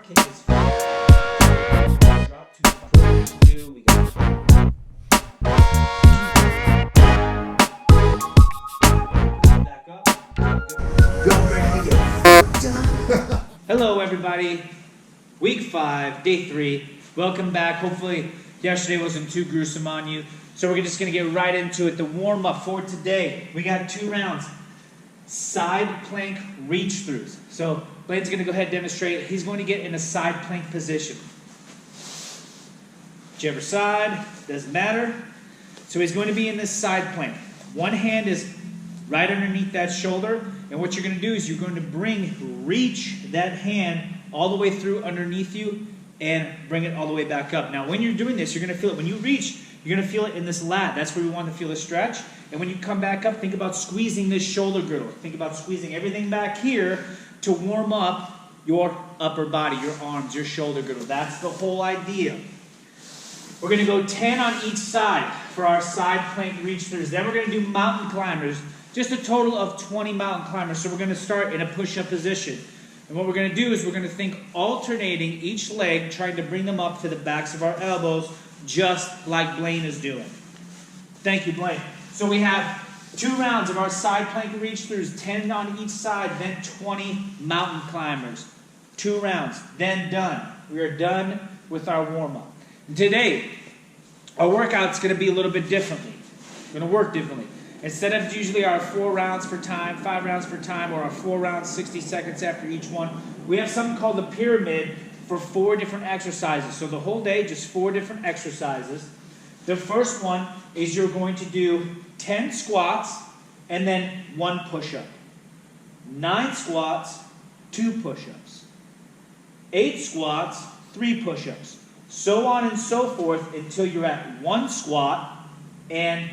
kick is drop to control. Two. We got back up. Hello, everybody. Week 5, day 3. Welcome back. Hopefully, yesterday wasn't too gruesome on you. So we're just going to get right into it. The warm up for today. We got 2 rounds. Side plank reach throughs. So Blaine's going to go ahead and demonstrate. He's going to get in a side plank position. Whichever side, doesn't matter. So he's going to be in this side plank. One hand is right underneath that shoulder. And what you're going to do is you're going to reach that hand all the way through underneath you and bring it all the way back up. Now when you're doing this, you're going to feel it. When you reach, you're going to feel it in this lat. That's where we want to feel the stretch. And when you come back up, think about squeezing this shoulder girdle. Think about squeezing everything back here to warm up your upper body, your arms, your shoulder girdle. That's the whole idea. We're going to go 10 on each side for our side plank reach throughs. Then we're going to do mountain climbers. Just a total of 20 mountain climbers. So we're going to start in a push-up position. And what we're going to do is we're going to think alternating each leg, trying to bring them up to the backs of our elbows, just like Blaine is doing. Thank you, Blaine. So we have 2 rounds of our side plank reach throughs, 10 on each side, then 20 mountain climbers. 2 rounds, then done. We are done with our warm-up. Today, our workout's going to be a little bit differently. We're going to work differently. Instead of usually our 4 rounds for time, 5 rounds for time, or our 4 rounds, 60 seconds after each one, we have something called the pyramid for 4 different exercises. So the whole day, just 4 different exercises. The first one is you're going to do 10 squats and then 1 push-up. 9 squats, 2 push-ups. 8 squats, 3 push-ups. So on and so forth until you're at 1 squat and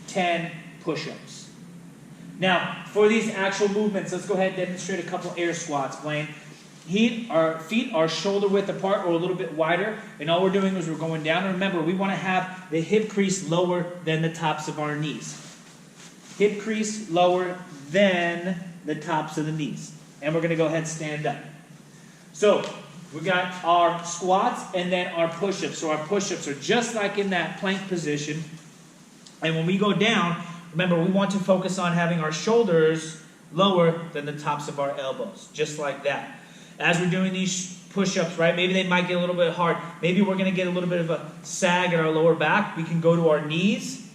10 push-ups. Now, for these actual movements, let's go ahead and demonstrate a couple air squats, Blaine. Our feet are shoulder width apart or a little bit wider, and all we're doing is we're going down. And remember, we want to have the hip crease lower than the tops of our knees. Hip crease lower than the tops of the knees. And we're going to go ahead and stand up. So, we got our squats and then our push-ups. So our push-ups are just like in that plank position. And when we go down, remember, we want to focus on having our shoulders lower than the tops of our elbows, just like that. As we're doing these push-ups, right, maybe they might get a little bit hard. Maybe we're going to get a little bit of a sag in our lower back. We can go to our knees,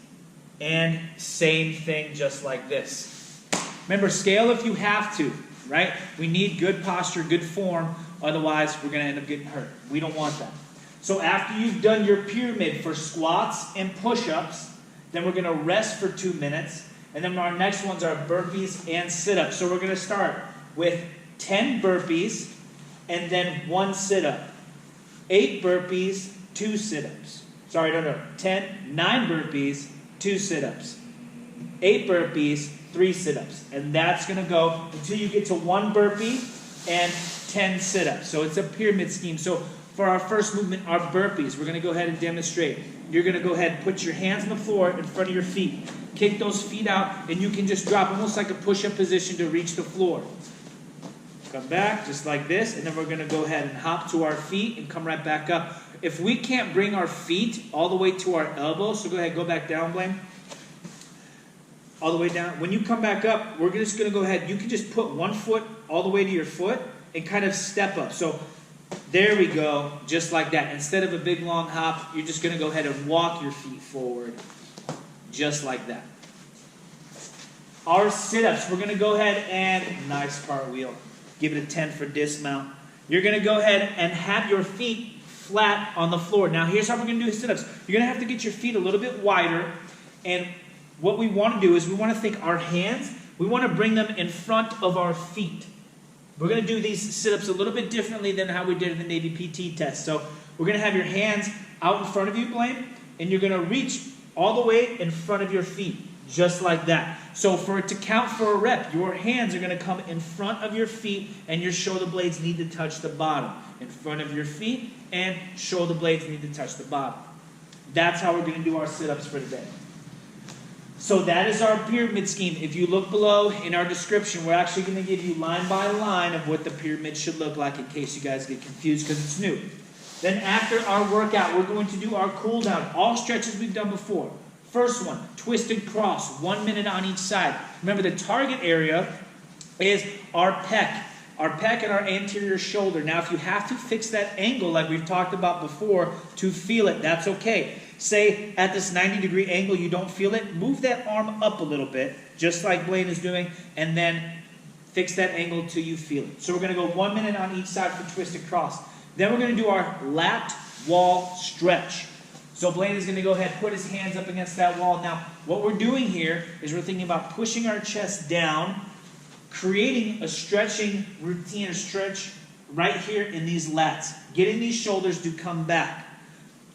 and same thing just like this. Remember, scale if you have to, right? We need good posture, good form, otherwise we're going to end up getting hurt. We don't want that. So after you've done your pyramid for squats and push-ups, then we're going to rest for 2 minutes. And then our next ones are burpees and sit-ups. So we're going to start with 10 burpees and then 1 sit-up. 8 burpees, 2 sit-ups. 9 burpees, 2 sit-ups. 8 burpees, 3 sit-ups. And that's going to go until you get to 1 burpee and 10 sit-ups. So it's a pyramid scheme. So for our first movement, our burpees, we're going to go ahead and demonstrate. You're going to go ahead and put your hands on the floor in front of your feet. Kick those feet out, and you can just drop almost like a push-up position to reach the floor. Come back, just like this, and then we're going to go ahead and hop to our feet and come right back up. If we can't bring our feet all the way to our elbows, so go ahead, go back down, Blaine. All the way down. When you come back up, we're just going to go ahead. You can just put 1 foot all the way to your foot and kind of step up. So there we go, just like that. Instead of a big long hop, you're just going to go ahead and walk your feet forward, just like that. Our sit-ups, we're going to go ahead and nice cartwheel. Give it a 10 for dismount. You're going to go ahead and have your feet flat on the floor. Now here's how we're going to do sit-ups. You're going to have to get your feet a little bit wider. And what we want to do is we want to think our hands, we want to bring them in front of our feet. We're going to do these sit-ups a little bit differently than how we did in the Navy PT test. So we're going to have your hands out in front of you, Blaine, and you're going to reach all the way in front of your feet, just like that. So for it to count for a rep, your hands are going to come in front of your feet, and your shoulder blades need to touch the bottom. In front of your feet, and shoulder blades need to touch the bottom. That's how we're going to do our sit-ups for today. So that is our pyramid scheme. If you look below in our description, we're actually going to give you line by line of what the pyramid should look like in case you guys get confused because it's new. Then after our workout, we're going to do our cool down. All stretches we've done before. First one, twisted cross, 1 minute on each side. Remember the target area is our pec. Our pec and our anterior shoulder. Now if you have to fix that angle like we've talked about before to feel it, that's okay. Say at this 90-degree angle you don't feel it, move that arm up a little bit, just like Blaine is doing, and then fix that angle till you feel it. So we're going to go 1 minute on each side for twisted cross. Then we're going to do our lat wall stretch. So Blaine is going to go ahead and put his hands up against that wall. Now what we're doing here is we're thinking about pushing our chest down, creating a stretching routine, a stretch right here in these lats, getting these shoulders to come back.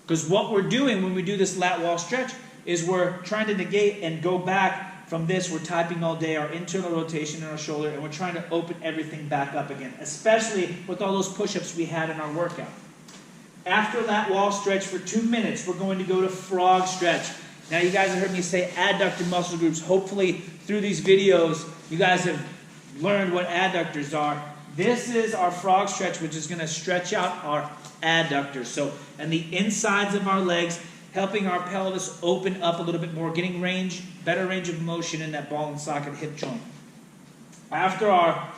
Because what we're doing when we do this lat wall stretch is we're trying to negate and go back from this. We're typing all day, our internal rotation in our shoulder, and we're trying to open everything back up again, especially with all those push-ups we had in our workout. After lat wall stretch for 2 minutes, we're going to go to frog stretch. Now you guys have heard me say adductor muscle groups. Hopefully through these videos, you guys have learned what adductors are. This is our frog stretch, which is going to stretch out our adductors. So, and the insides of our legs, helping our pelvis open up a little bit more, getting range, better range of motion in that ball and socket hip joint. After our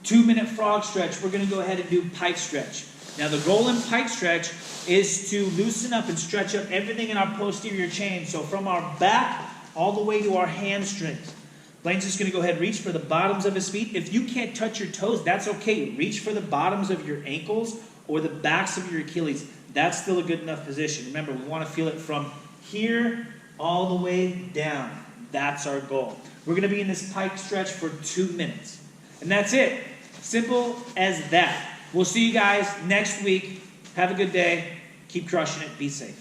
2 minute frog stretch, we're going to go ahead and do pike stretch. Now the goal in pike stretch is to loosen up and stretch up everything in our posterior chain. So from our back all the way to our hamstrings. Blaine's just going to go ahead and reach for the bottoms of his feet. If you can't touch your toes, that's okay. Reach for the bottoms of your ankles or the backs of your Achilles. That's still a good enough position. Remember, we want to feel it from here all the way down. That's our goal. We're going to be in this pike stretch for 2 minutes. And that's it. Simple as that. We'll see you guys next week. Have a good day. Keep crushing it. Be safe.